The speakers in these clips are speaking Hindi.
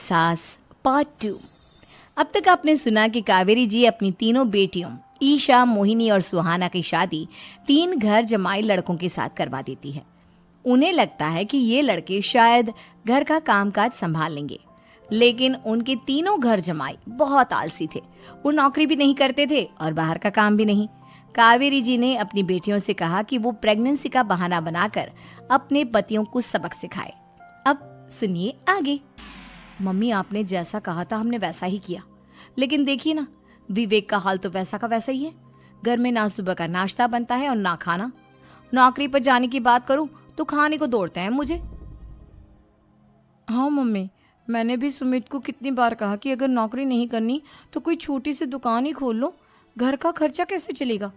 सास पार्ट 2। अब तक आपने सुना कि कावेरी जी अपनी तीनों बेटियों ईशा, मोहिनी और सुहाना की शादी 3 घर जमाई लड़कों के साथ करवा देती है। उन्हें लगता है कि ये लड़के शायद घर का कामकाज संभाल लेंगे, लेकिन उनके तीनों घर जमाई बहुत आलसी थे। वो नौकरी भी नहीं करते थे और बाहर का काम भी नहीं। कावेरी जी ने अपनी बेटियों से कहा कि वो प्रेगनेंसी का बहाना बनाकर अपने पतियों को सबक सिखाए। अब सुनिए आगे। मम्मी, आपने जैसा कहा था हमने वैसा ही किया, लेकिन देखिए ना, विवेक का हाल तो वैसा का वैसा ही है। घर में ना सुबह का नाश्ता बनता है और ना खाना। नौकरी पर जाने की बात करूं तो खाने को दौड़ते हैं मुझे। हाँ मम्मी, मैंने भी सुमित को कितनी बार कहा कि अगर नौकरी नहीं करनी तो कोई छोटी सी दुकान ही खोल लो, घर का खर्चा कैसे चलेगा।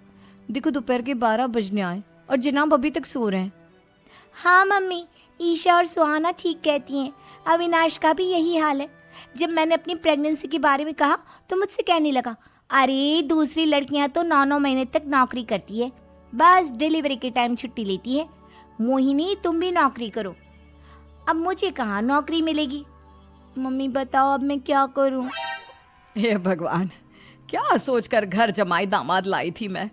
देखो दोपहर के 12 बजने आए और जनाब अभी तक सो रहे हैं। हाँ मम्मी, ईशा और सुहाना ठीक कहती हैं। अविनाश का भी यही हाल है। जब मैंने अपनी प्रेगनेंसी के बारे में कहा तो मुझसे कहने लगा, अरे दूसरी लड़कियां तो 9-9 महीने तक नौकरी करती है, बस डिलीवरी के टाइम छुट्टी लेती है। मोहिनी, तुम भी नौकरी करो। अब मुझे कहाँ नौकरी मिलेगी। मम्मी बताओ अब मैं क्या करूँ। हे भगवान, क्या सोचकर घर जमाई दामाद लाई थी मैं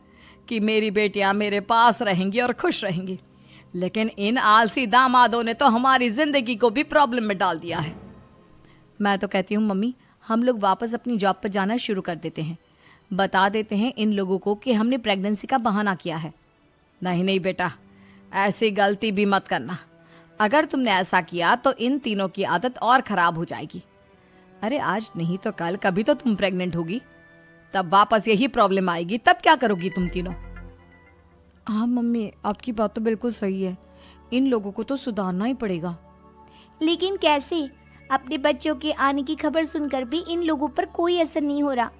कि मेरी बेटियां मेरे पास रहेंगी और खुश रहेंगी, लेकिन इन आलसी दामादों ने तो हमारी जिंदगी को भी प्रॉब्लम में डाल दिया है। मैं तो कहती हूँ मम्मी, हम लोग वापस अपनी जॉब पर जाना शुरू कर देते हैं। बता देते हैं इन लोगों को कि हमने प्रेगनेंसी का बहाना किया है। नहीं नहीं बेटा, ऐसी गलती भी मत करना। अगर तुमने ऐसा किया तो इन तीनों की आदत और खराब हो जाएगी। अरे आज नहीं तो कल कभी तो तुम प्रेग्नेंट होगी, तब वापस यही प्रॉब्लम आएगी। तब क्या करोगी तुम तीनों। हाँ मम्मी, आपकी बात तो बिल्कुल सही है। इन लोगों को तो सुधारना ही पड़ेगा। लेकिन कैसे? अपने बच्चों के आने की खबर सुनकर भी इन लोगों पर कोई असर नहीं हो रहा।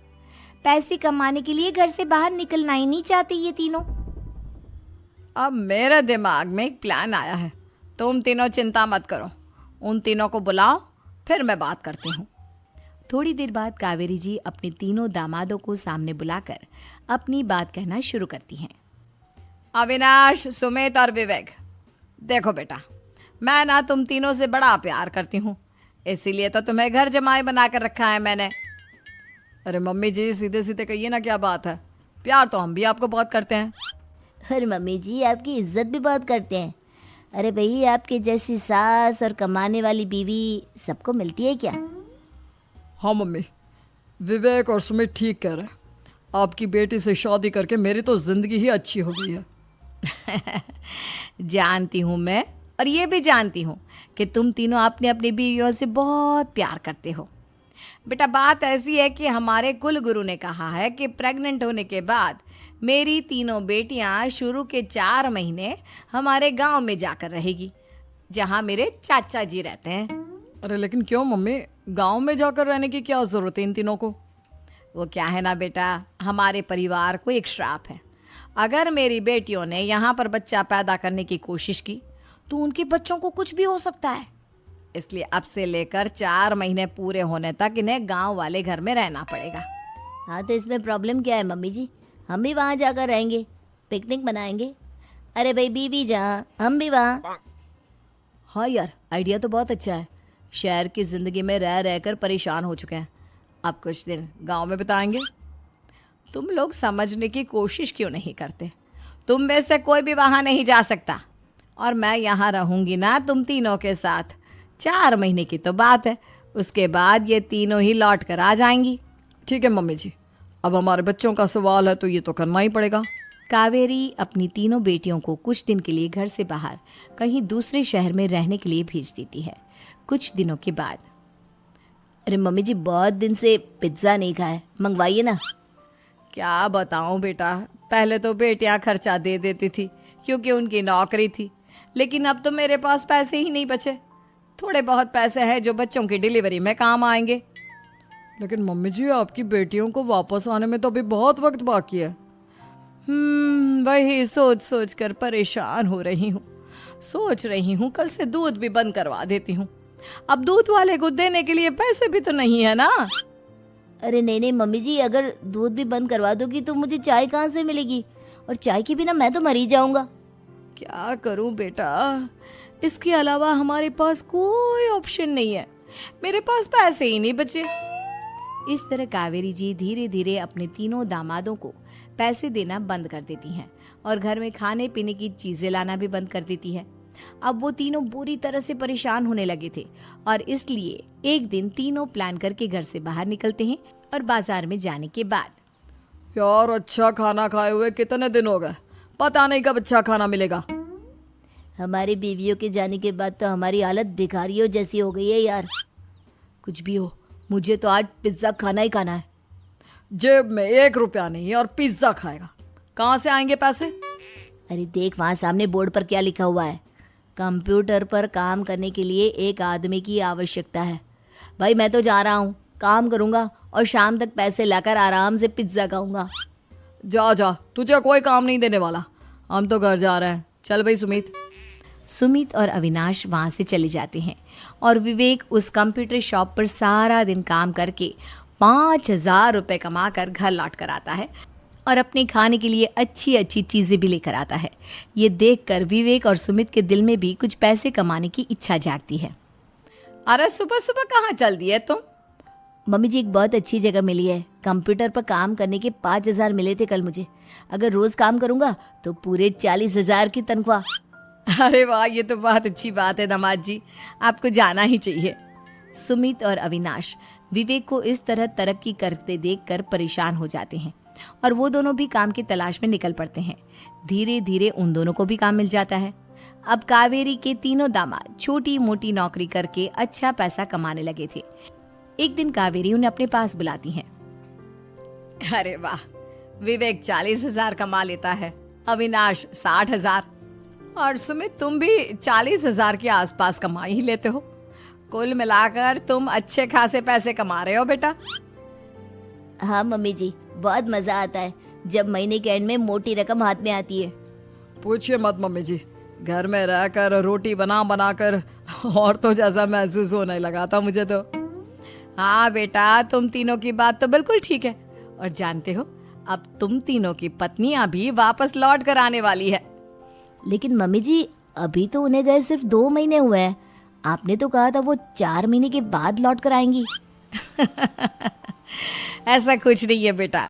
पैसे कमाने के लिए घर से बाहर निकलना ही नहीं चाहते ये तीनों। अब मेरे दिमाग में एक प्लान आया है। तुम तीनों चिंता मत करो, उन तीनों को बुलाओ, फिर मैं बात करती हूँ। थोड़ी देर बाद कावेरी जी अपने तीनों दामादों को सामने बुलाकर अपनी बात कहना शुरू करती हैं। अविनाश, सुमित और विवेक, देखो बेटा, मैं ना तुम तीनों से बड़ा प्यार करती हूँ, इसीलिए तो तुम्हें घर जमाई बना कर रखा है मैंने। अरे मम्मी जी, सीधे सीधे कहिए ना, क्या बात है। प्यार तो हम भी आपको बहुत करते हैं। अरे मम्मी जी, आपकी इज्जत भी बहुत करते हैं। अरे भाई, आपके जैसी सास और कमाने वाली बीवी सबको मिलती है क्या? हाँ मम्मी, विवेक और सुमित ठीक कह रहे हैं। आपकी बेटी से शादी करके मेरी तो ज़िंदगी ही अच्छी हो गई है। जानती हूँ मैं, और ये भी जानती हूँ कि तुम तीनों अपने अपनी बीवियों से बहुत प्यार करते हो। बेटा, बात ऐसी है कि हमारे कुल गुरु ने कहा है कि प्रेग्नेंट होने के बाद मेरी तीनों बेटियां शुरू के 4 महीने हमारे गांव में जाकर रहेगी, जहां मेरे चाचा जी रहते हैं। अरे लेकिन क्यों मम्मी, गांव में जाकर रहने की क्या ज़रूरत है इन तीनों को। वो क्या है ना बेटा, हमारे परिवार को एक श्राप है। अगर मेरी बेटियों ने यहाँ पर बच्चा पैदा करने की कोशिश की तो उनके बच्चों को कुछ भी हो सकता है। इसलिए अब से लेकर 4 महीने पूरे होने तक इन्हें गांव वाले घर में रहना पड़ेगा। हाँ तो इसमें प्रॉब्लम क्या है मम्मी जी, हम भी वहाँ जाकर रहेंगे, पिकनिक मनाएंगे। अरे भाई, बीवी जहाँ हम भी वहाँ। हाँ यार, आइडिया तो बहुत अच्छा है। शहर की ज़िंदगी में रह रहकर परेशान हो चुके हैं, अब कुछ दिन गांव में बिताएंगे। तुम लोग समझने की कोशिश क्यों नहीं करते। तुम में से कोई भी वहाँ नहीं जा सकता, और मैं यहाँ रहूँगी ना तुम तीनों के साथ। 4 महीने की तो बात है, उसके बाद ये तीनों ही लौट कर आ जाएंगी। ठीक है मम्मी जी, अब हमारे बच्चों का सवाल है तो ये तो करना ही पड़ेगा। कावेरी अपनी तीनों बेटियों को कुछ दिन के लिए घर से बाहर कहीं दूसरे शहर में रहने के लिए भेज देती है। कुछ दिनों के बाद, अरे मम्मी जी, बहुत दिन से पिज्ज़ा नहीं खाया, मंगवाइए ना। क्या बताऊं बेटा, पहले तो बेटियां खर्चा दे देती थी क्योंकि उनकी नौकरी थी, लेकिन अब तो मेरे पास पैसे ही नहीं बचे। थोड़े बहुत पैसे हैं जो बच्चों की डिलीवरी में काम आएंगे। लेकिन मम्मी जी, आपकी बेटियों को वापस आने में तो अभी बहुत वक्त बाकी है। वही सोच सोच कर परेशान हो रही हूँ। सोच रही हूँ कल से दूध भी बंद करवा देती हूँ। अब दूध वाले को देने के लिए पैसे भी तो नहीं है ना। अरे नहीं नहीं मम्मी जी, अगर दूध भी बंद करवा दोगी तो मुझे चाय कहाँ से मिलेगी, और चाय के बिना मैं तो मर ही जाऊंगा। क्या करूं बेटा, इसके अलावा हमारे पास कोई ऑप्शन नहीं है। मेरे पास पैसे ही नहीं बचे। इस तरह कावेरी जी धीरे धीरे अपने तीनों दामादों को पैसे देना बंद कर देती हैं और घर में खाने पीने की चीजें लाना भी बंद कर देती है। अब वो तीनों बुरी तरह से परेशान होने लगे थे और इसलिए एक दिन तीनों प्लान करके घर से बाहर निकलते हैं और बाजार में जाने के बाद यार अच्छा खाना खाए हुए कितने दिन हो गए, पता नहीं कब अच्छा खाना मिलेगा। हमारी बीवियों के जाने के बाद तो हमारी हालत भिखारियों जैसी हो गई है यार। कुछ भी हो, मुझे तो आज पिज्जा खाना ही खाना है। जेब में 1 रुपया नहीं और पिज्जा खाएगा, कहाँ से आएंगे पैसे? अरे देख वहाँ सामने बोर्ड पर क्या लिखा हुआ है, कंप्यूटर पर काम करने के लिए एक आदमी की आवश्यकता है। भाई मैं तो जा रहा हूँ, काम करूँगा और शाम तक पैसे लाकर आराम से पिज्ज़ा खाऊंगा। जा जा, तुझे कोई काम नहीं देने वाला, हम तो घर जा रहे हैं। चल भाई सुमित। सुमित और अविनाश वहाँ से चले जाते हैं और विवेक उस कंप्यूटर शॉप पर सारा दिन काम करके 5,000 रुपये कमा कर घर लौट कर आता है और अपने खाने के लिए अच्छी अच्छी चीज़ें भी लेकर आता है। ये देखकर विवेक और सुमित के दिल में भी कुछ पैसे कमाने की इच्छा जागती है। अरे सुबह सुबह कहाँ चल दिए तुम? मम्मी जी एक बहुत अच्छी जगह मिली है, कंप्यूटर पर काम करने के 5,000 मिले थे कल मुझे। अगर रोज़ काम करूँगा तो पूरे 40,000 की तनख्वाह। अरे वाह, ये तो बहुत अच्छी बात है दामाद जी, आपको जाना ही चाहिए। सुमित और अविनाश विवेक को इस तरह तरक्की करते देखकर परेशान हो जाते हैं और वो दोनों भी काम की तलाश में निकल पड़ते हैं। धीरे धीरे उन दोनों को भी काम मिल जाता है। अब कावेरी के तीनों दामाद छोटी मोटी नौकरी करके अच्छा पैसा कमाने लगे थे। एक दिन कावेरी उन्हें अपने पास बुलाती है। अरे वाह, विवेक 40,000 कमा लेता है, अविनाश 60,000 और सुमित तुम भी 40,000 के आसपास कमा ही लेते हो। कुल मिलाकर तुम अच्छे खासे पैसे कमा रहे हो बेटा। हाँ मम्मी जी, बहुत मज़ा आता है जब महीने के एंड में मोटी रकम हाथ में आती है। पूछिए मत मम्मी जी, घर में रहकर रोटी बना बना कर और तो जैसा महसूस होने लगा था मुझे तो। हाँ बेटा, तुम तीनों की बात तो बिल्कुल ठीक है। और जानते हो, अब तुम तीनों की पत्नियां भी वापस लौट कर आने वाली है। लेकिन मम्मी जी अभी तो उन्हें गए सिर्फ 2 महीने हुए हैं, आपने तो कहा था वो 4 महीने के बाद लौट कर आएंगी। ऐसा कुछ नहीं है बेटा,